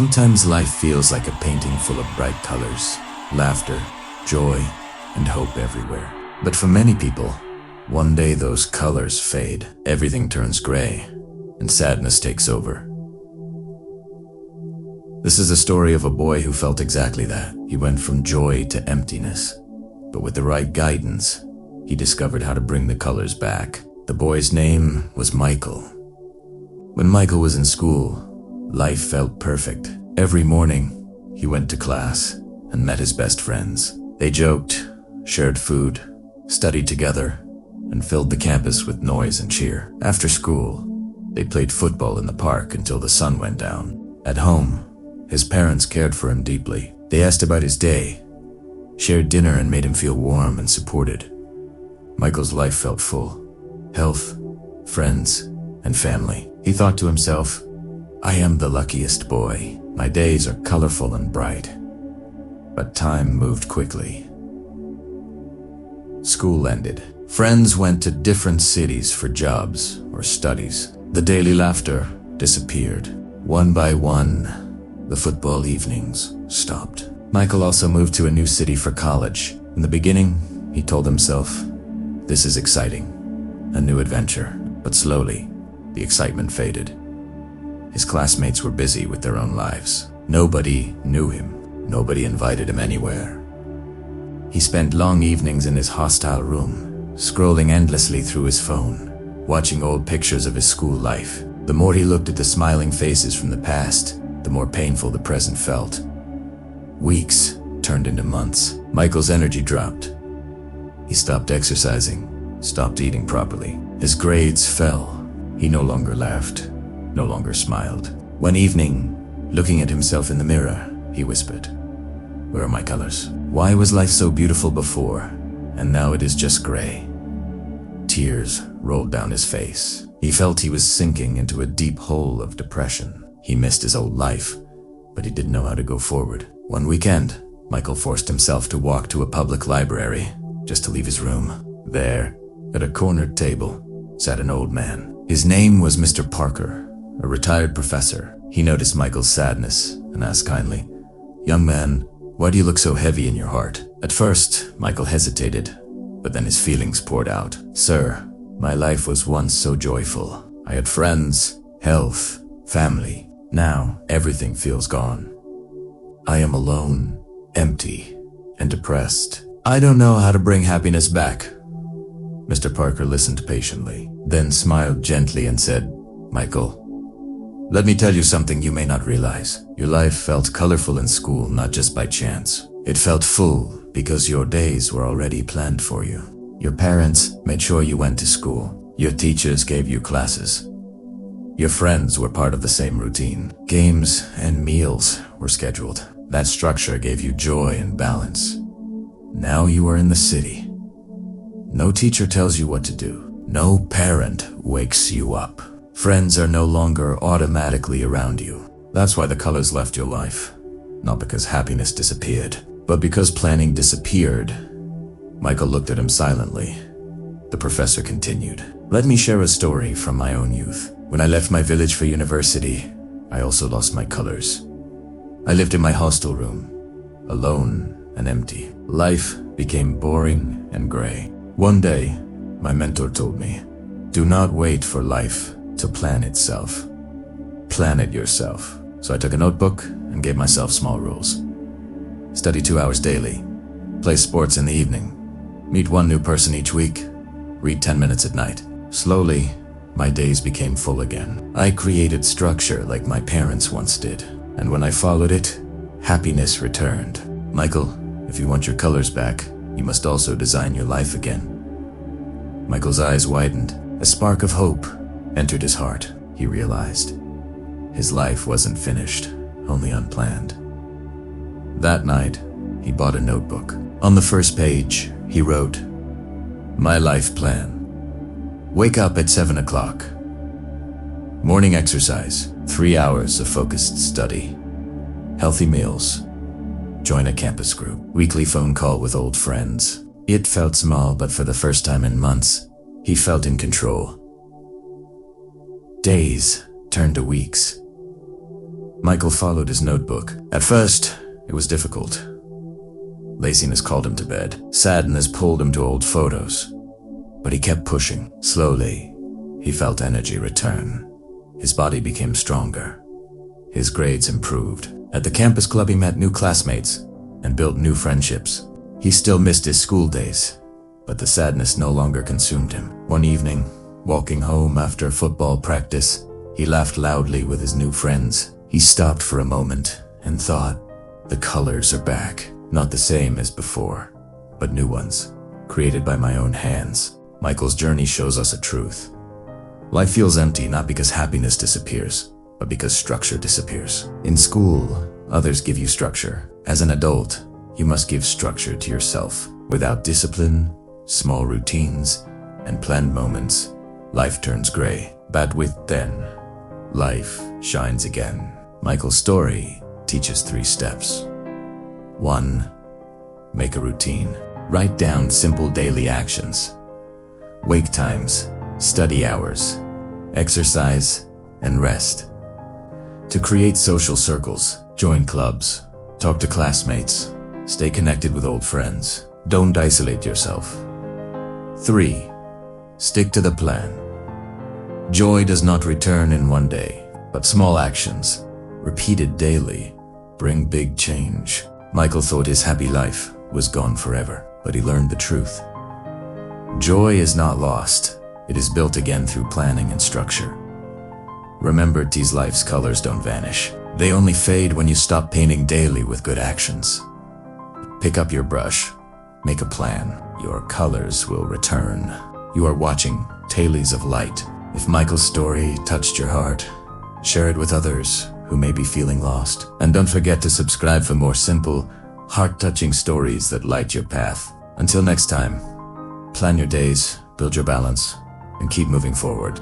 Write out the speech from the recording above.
Sometimes life feels like a painting full of bright colors, laughter, joy, and hope everywhere. But for many people, one day those colors fade, everything turns gray, and sadness takes over. This is a story of a boy who felt exactly that. He went from joy to emptiness. But with the right guidance, he discovered how to bring the colors back. The boy's name was Michael. When Michael was in school, life felt perfect. Every morning, he went to class and met his best friends. They joked, shared food, studied together, and filled the campus with noise and cheer. After school, they played football in the park until the sun went down. At home, his parents cared for him deeply. They asked about his day, shared dinner, and made him feel warm and supported. Michael's life felt full. Health, friends, and family. He thought to himself, "I am the luckiest boy. My days are colorful and bright." But time moved quickly. School ended. Friends went to different cities for jobs or studies. The daily laughter disappeared. One by one, the football evenings stopped. Michael also moved to a new city for college. In the beginning, he told himself, "This is exciting, a new adventure." But slowly, the excitement faded. His classmates were busy with their own lives. Nobody knew him. Nobody invited him anywhere. He spent long evenings in his hostile room, scrolling endlessly through his phone, watching old pictures of his school life. The more he looked at the smiling faces from the past, the more painful the present felt. Weeks turned into months. Michael's energy dropped. He stopped exercising, stopped eating properly. His grades fell. He no longer laughed, no longer smiled. One evening, looking at himself in the mirror, he whispered, "Where are my colors? Why was life so beautiful before, and now it is just gray?" Tears rolled down his face. He felt he was sinking into a deep hole of depression. He missed his old life, but he didn't know how to go forward. One weekend, Michael forced himself to walk to a public library just to leave his room. There, at a cornered table, sat an old man. His name was Mr. Parker, a retired professor. He noticed Michael's sadness and asked kindly, "Young man, why do you look so heavy in your heart?" At first, Michael hesitated, but then his feelings poured out. "Sir, my life was once so joyful. I had friends, health, family. Now, everything feels gone. I am alone, empty, and depressed. I don't know how to bring happiness back." Mr. Parker listened patiently, then smiled gently and said, "Michael, let me tell you something you may not realize. Your life felt colorful in school not just by chance. It felt full because your days were already planned for you. Your parents made sure you went to school. Your teachers gave you classes. Your friends were part of the same routine. Games and meals were scheduled. That structure gave you joy and balance. Now you are in the city. No teacher tells you what to do. No parent wakes you up. Friends are no longer automatically around you. That's why the colors left your life. Not because happiness disappeared, but because planning disappeared." Michael looked at him silently. The professor continued, "Let me share a story from my own youth. When I left my village for university, I also lost my colors. I lived in my hostel room, alone and empty. Life became boring and gray. One day, my mentor told me, "Do not wait for life to plan itself. Plan it yourself." So I took a notebook and gave myself small rules. Study 2 hours daily, play sports in the evening, meet one new person each week, read 10 minutes at night. Slowly, my days became full again. I created structure like my parents once did, and when I followed it, happiness returned. Michael, if you want your colors back, you must also design your life again. Michael's eyes widened. A spark of hope entered his heart. He realized his life wasn't finished, only unplanned. That night, he bought a notebook. On the first page, he wrote, "My life plan. Wake up at 7 o'clock. Morning exercise, 3 hours of focused study. Healthy meals. Join a campus group. Weekly phone call with old friends." It felt small, but for the first time in months, he felt in control. Days turned to weeks. Michael followed his notebook. At first, it was difficult. Laziness called him to bed. Sadness pulled him to old photos. But he kept pushing. Slowly, he felt energy return. His body became stronger. His grades improved. At the campus club, he met new classmates and built new friendships. He still missed his school days, but the sadness no longer consumed him. One evening, walking home after football practice, he laughed loudly with his new friends. He stopped for a moment and thought, the colors are back. Not the same as before, but new ones, created by my own hands. Michael's journey shows us a truth. Life feels empty not because happiness disappears, but because structure disappears. In school, others give you structure. As an adult, you must give structure to yourself. Without discipline, small routines, and planned moments, life turns gray. But with then, life shines again. Michael's story teaches 3 steps. 1. Make a routine. Write down simple daily actions. Wake times, study hours, exercise, and rest. To create social circles, join clubs, talk to classmates, stay connected with old friends. Don't isolate yourself. 3. Stick to the plan. Joy does not return in one day, but small actions, repeated daily, bring big change. Michael thought his happy life was gone forever, but he learned the truth. Joy is not lost. It is built again through planning and structure. Remember, these life's colors don't vanish. They only fade when you stop painting daily with good actions. Pick up your brush, make a plan. Your colors will return. You are watching Tales of Light. If Michael's story touched your heart, share it with others who may be feeling lost. And don't forget to subscribe for more simple, heart-touching stories that light your path. Until next time, plan your days, build your balance, and keep moving forward.